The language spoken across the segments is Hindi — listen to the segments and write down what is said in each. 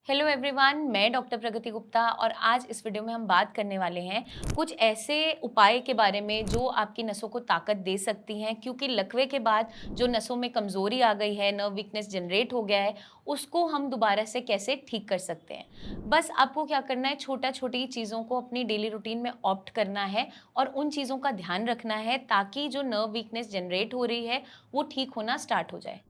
हेलो एवरीवन, मैं डॉक्टर प्रगति गुप्ता और आज इस वीडियो में हम बात करने वाले हैं कुछ ऐसे उपाय के बारे में जो आपकी नसों को ताकत दे सकती हैं। क्योंकि लकवे के बाद जो नसों में कमज़ोरी आ गई है, नर्व वीकनेस जनरेट हो गया है, उसको हम दोबारा से कैसे ठीक कर सकते हैं। बस आपको क्या करना है, छोटा छोटी चीज़ों को अपनी डेली रूटीन में ऑप्ट करना है और उन चीज़ों का ध्यान रखना है ताकि जो नर्व वीकनेस जनरेट हो रही है वो ठीक होना स्टार्ट हो जाए।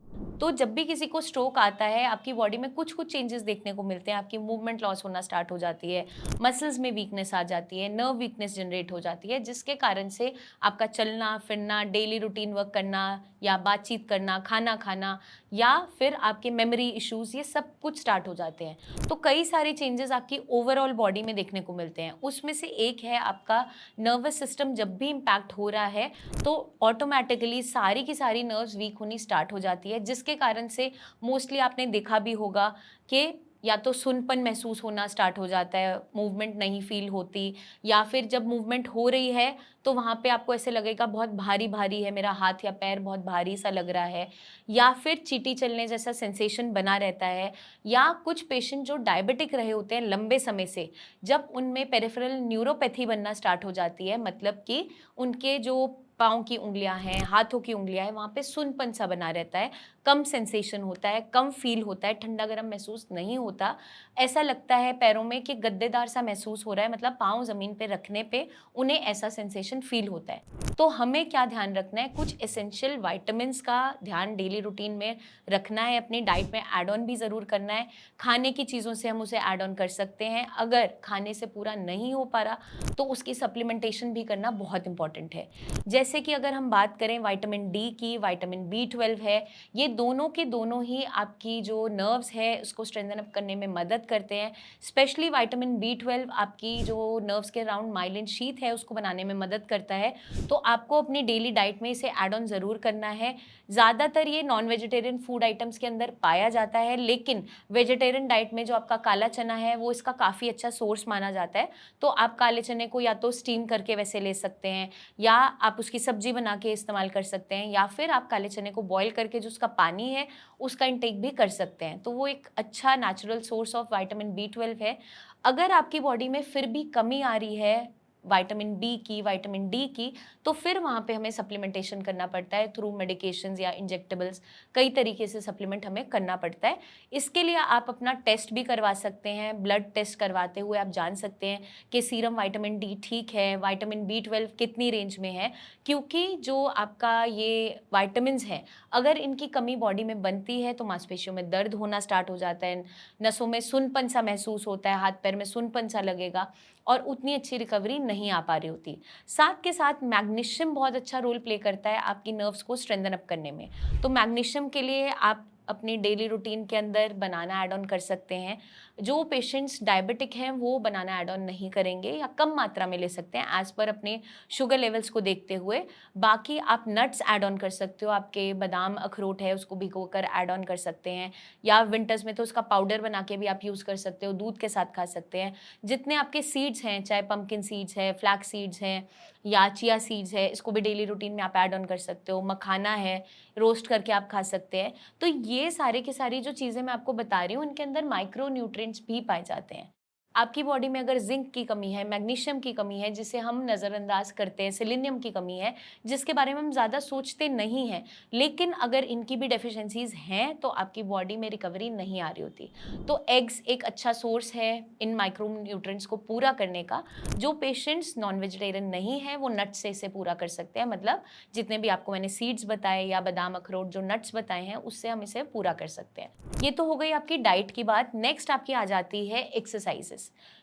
तो जब भी किसी को स्ट्रोक आता है, आपकी बॉडी में कुछ-कुछ चेंजेस देखने को मिलते हैं। आपकी मूवमेंट लॉस होना स्टार्ट हो जाती है, मसल्स में वीकनेस आ जाती है, नर्व वीकनेस जनरेट हो जाती है, जिसके कारण से आपका चलना-फिरना, डेली रूटीन वर्क करना या बातचीत करना, खाना खाना या फिर आपके मेमोरी इश्यूज़, ये सब कुछ स्टार्ट हो जाते हैं। तो कई सारे चेंजेस आपकी ओवरऑल बॉडी में देखने को मिलते हैं। उसमें से एक है आपका नर्वस सिस्टम। जब भी इम्पैक्ट हो रहा है, तो ऑटोमैटिकली सारी की सारी नर्व्स वीक होनी स्टार्ट हो जाती है, जिसके कारण से मोस्टली आपने देखा भी होगा कि या तो सुनपन महसूस होना स्टार्ट हो जाता है, मूवमेंट नहीं फील होती, या फिर जब मूवमेंट हो रही है तो वहाँ पे आपको ऐसे लगेगा बहुत भारी-भारी है, मेरा हाथ या पैर बहुत भारी सा लग रहा है, या फिर चींटी चलने जैसा सेंसेशन बना रहता है। या कुछ पेशेंट जो डायबिटिक रहे होते हैं लंबे समय से, जब उनमें पेरिफेरल न्यूरोपैथी बनना स्टार्ट हो जाती है, मतलब कि उनके जो पाँव की उँगलियाँ हैं, हाथों की उँगलियाँ हैं, वहाँ पे सुनपन-सा बना रहता है, कम सेंसेशन होता है, कम फ़ील होता है, ठंडा-गरम महसूस नहीं होता। ऐसा लगता है पैरों में कि गद्देदार-सा महसूस हो रहा है, मतलब पाँव ज़मीन पे रखने पे उन्हें ऐसा सेंसेशन फ़ील होता है। तो हमें क्या ध्यान रखना है, कुछ एसेंशियल विटामिन्स का ध्यान डेली रूटीन में रखना है, अपनी डाइट में ऐड ऑन भी ज़रूर करना है। खाने की चीज़ों से हम उसे ऐड ऑन कर सकते हैं। अगर खाने से पूरा नहीं हो पा रहा, तो उसकी सप्लीमेंटेशन भी करना बहुत इम्पोर्टेंट है। जैसे कि अगर हम बात करें विटामिन डी की, विटामिन बी12 है, ये दोनों के दोनों ही आपकी जो नर्व्स है उसको स्ट्रेंथन अप करने में मदद करते हैं। स्पेशली विटामिन बी12 आपकी जो नर्व्स के अराउंड माइलिन शीथ है उसको बनाने में मदद करता है। तो आपको अपनी डेली डाइट में इसे ऐड ऑन ज़रूर करना है। ज़्यादातर ये नॉन वेजिटेरियन फूड आइटम्स के अंदर पाया जाता है, लेकिन वेजिटेरियन डाइट में जो आपका काला चना है वो इसका काफ़ी अच्छा सोर्स माना जाता है। तो आप काले चने को या तो स्टीम करके वैसे ले सकते हैं, या आप उसकी सब्जी बना के इस्तेमाल कर सकते हैं, या फिर आप काले चने को बॉयल करके जो उसका पानी है उसका इंटेक भी कर सकते हैं। तो वो एक अच्छा natural source of vitamin B12 है। अगर आपकी बॉडी में फिर भी कमी आ रही है विटामिन बी की, विटामिन डी की, तो फिर वहाँ पे हमें सप्लीमेंटेशन करना पड़ता है थ्रू मेडिकेशंस या इंजेक्टेबल्स। कई तरीके से सप्लीमेंट हमें करना पड़ता है। इसके लिए आप अपना टेस्ट भी करवा सकते हैं। ब्लड टेस्ट करवाते हुए आप जान सकते हैं कि सीरम विटामिन डी ठीक है, विटामिन बी12 कितनी रेंज में है। क्योंकि जो आपका ये विटामिन्स हैं, अगर इनकी कमी बॉडी में बनती है तो मांसपेशियों में दर्द होना स्टार्ट हो जाता है, नसों में सुनपन-सा महसूस होता है, हाथ-पैर में सुनपन-सा लगेगा और उतनी अच्छी रिकवरी नहीं आ पा रही होती। साथ के साथ मैग्नीशियम बहुत अच्छा रोल प्ले करता है आपकी नर्व्स को स्ट्रेंथन अप करने में। तो मैग्नीशियम के लिए आप अपनी डेली रूटीन के अंदर बनाना ऐड ऑन कर सकते हैं। जो पेशेंट्स डायबिटिक हैं वो बनाना ऐड ऑन नहीं करेंगे या कम मात्रा में ले सकते हैं एज़ पर अपने शुगर लेवल्स को देखते हुए। बाकी आप नट्स ऐड ऑन कर सकते हो, आपके बादाम, अखरोट है उसको भिगोकर ऐड ऑन कर सकते हैं, या विंटर्स में तो उसका पाउडर बना के भी आप यूज़ कर सकते हो, दूध के साथ खा सकते हैं। जितने आपके सीड्स हैं, चाहे पंपकिन सीड्स है, फ्लैक्स सीड्स हैं या चिया सीड्स है, इसको भी डेली रूटीन में आप ऐड ऑन कर सकते हो। मखाना है, रोस्ट करके आप खा सकते हैं। तो ये सारे की सारी जो चीज़ें मैं आपको बता रही हूँ, इनके अंदर माइक्रो न्यूट्रिएंट्स भी पाए जाते हैं। आपकी बॉडी में अगर ज़िंक की कमी है, मैग्नीशियम की कमी है, जिसे हम नज़रअंदाज करते हैं, सेलेनियम की कमी है, जिसके बारे में हम ज़्यादा सोचते नहीं हैं, लेकिन अगर इनकी भी डेफिशिएंसीज़ हैं, तो आपकी बॉडी में रिकवरी नहीं आ रही होती। तो एग्स एक अच्छा सोर्स है इन माइक्रो न्यूट्रिएंट्स को पूरा करने का। जो पेशेंट्स नॉन वेजिटेरियन नहीं हैं, वो नट्स से इसे पूरा कर सकते हैं। मतलब जितने भी आपको मैंने सीड्स बताए या बादाम, अखरोट जो नट्स बताए हैं, उससे हम इसे पूरा कर सकते हैं। ये तो हो गई आपकी डाइट की बात। नेक्स्ट आपकी आ जाती है एक्सरसाइज़ेज़।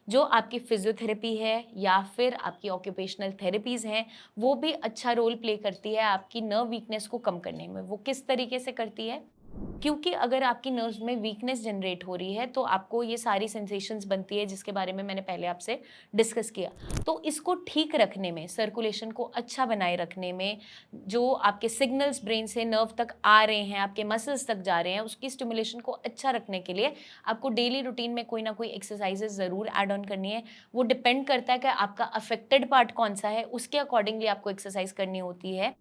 जो आपकी फिज़ियोथेरेपी है या फिर आपकी ऑक्यूपेशनल थेरेपीज़ हैं, वो भी अच्छा रोल प्ले करती है आपकी नर्व वीकनेस को कम करने में। वो किस तरीके से करती है? क्योंकि अगर आपकी नर्व्स में वीकनेस जनरेट हो रही है, तो आपको ये सारी सेंसेशंस बनती है जिसके बारे में मैंने पहले आपसे डिस्कस किया। तो इसको ठीक रखने में, सर्कुलेशन को अच्छा बनाए रखने में, जो आपके सिग्नल्स ब्रेन से नर्व तक आ रहे हैं, आपके मसल्स तक जा रहे हैं, उसकी स्टिमुलेशन को अच्छा रखने के लिए आपको डेली रूटीन में कोई ना कोई एक्सरसाइजेज़ ज़रूर ऐड ऑन करनी है। वो डिपेंड करता है कि आपका अफेक्टेड पार्ट कौन-सा है, उसके अकॉर्डिंगली आपको एक्सरसाइज करनी होती है।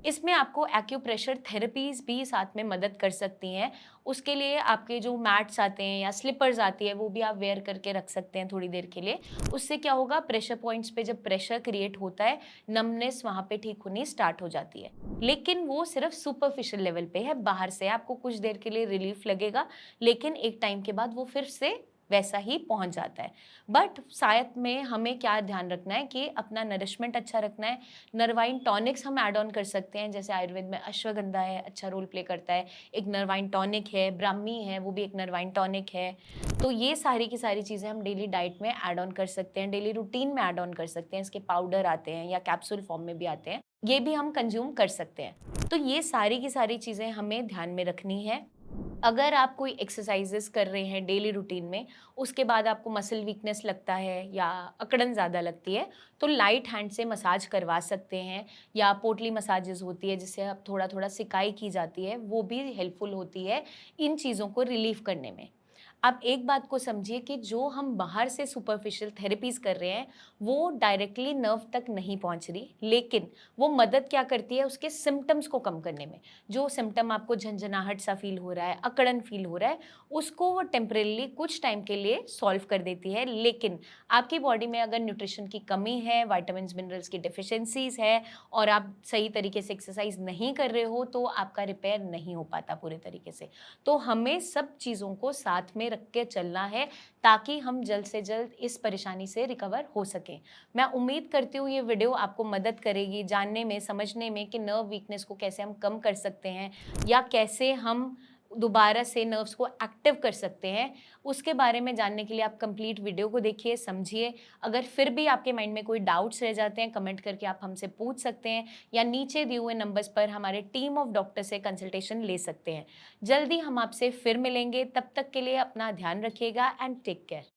इसमें आपको एक्यूप्रेशर थेरेपीज़ भी साथ में मदद कर सकती हैं। उसके लिए आपके जो मैट्स आते हैं या स्लिपर्स आती है, वो भी आप वेयर करके रख सकते हैं थोड़ी देर के लिए। उससे क्या होगा, प्रेशर पॉइंट्स पे जब प्रेशर क्रिएट होता है, नमनेस वहाँ पे ठीक होनी स्टार्ट हो जाती है। लेकिन वो सिर्फ़ सुपरफिशियल लेवल पे है, बाहर से आपको कुछ देर के लिए रिलीफ़ लगेगा, लेकिन एक टाइम के बाद वो फिर से वैसा ही पहुँच जाता है। बट साथ में हमें क्या ध्यान रखना है कि अपना नरिशमेंट अच्छा रखना है। नरवाइन टॉनिक्स हम ऐड ऑन कर सकते हैं, जैसे आयुर्वेद में अश्वगंधा है, अच्छा रोल प्ले करता है। एक नरवाइन टॉनिक है, ब्राह्मी है, वो भी एक नरवाइन टॉनिक है। तो ये सारी की सारी चीज़ें हम डेली डाइट में ऐड ऑन कर सकते हैं, डेली रूटीन में ऐड ऑन कर सकते हैं। इसके पाउडर आते हैं या कैप्सूल फॉर्म में भी आते हैं, ये भी हम कंज़्यूम कर सकते हैं। तो ये सारी की सारी चीज़ें हमें ध्यान में रखनी है। अगर आप कोई एक्सरसाइज़ेज़ कर रहे हैं डेली रूटीन में, उसके बाद आपको मसल वीकनेस लगता है या अकड़न ज़्यादा लगती है, तो लाइट हैंड से मसाज करवा सकते हैं, या पोटली मसाजेज़ होती है जिससे अब थोड़ा-थोड़ा सिकाई की जाती है, वो भी हेल्पफुल होती है इन चीज़ों को रिलीफ़ करने में। आप एक बात को समझिए कि जो हम बाहर से सुपरफिशियल थेरेपीज़ कर रहे हैं, वो डायरेक्टली नर्व तक नहीं पहुँच रही, लेकिन वो मदद क्या करती है उसके सिम्पटम्स को कम करने में। जो सिम्पटम आपको झंझनाहट सा फ़ील हो रहा है, अकड़न फ़ील हो रहा है, उसको वो टेम्परेरीली कुछ टाइम के लिए सॉल्व कर देती है। लेकिन आपकी बॉडी में अगर न्यूट्रिशन की कमी है, विटामिन्स, मिनरल्स की डेफिशिएंसीज़ है और आप सही तरीके से एक्सरसाइज़ नहीं कर रहे हो, तो आपका रिपेयर नहीं हो पाता पूरे तरीके से। तो हमें सब चीज़ों को साथ में रख के चलना है, ताकि हम जल्द से जल्द इस परेशानी से रिकवर हो सकें। मैं उम्मीद करती हूँ ये वीडियो आपको मदद करेगी जानने में, समझने में कि नर्व वीकनेस को कैसे हम कम कर सकते हैं या कैसे हम दोबारा से नर्व्स को एक्टिव कर सकते हैं। उसके बारे में जानने के लिए आप कंप्लीट वीडियो को देखिए, समझिए। अगर फिर भी आपके माइंड में कोई डाउट्स रह जाते हैं, कमेंट करके आप हमसे पूछ सकते हैं, या नीचे दिए हुए नंबर्स पर हमारे टीम ऑफ डॉक्टर से कंसल्टेशन ले सकते हैं। जल्दी हम आपसे फिर मिलेंगे, तब तक के लिए अपना ध्यान रखिएगा एंड टेक केयर।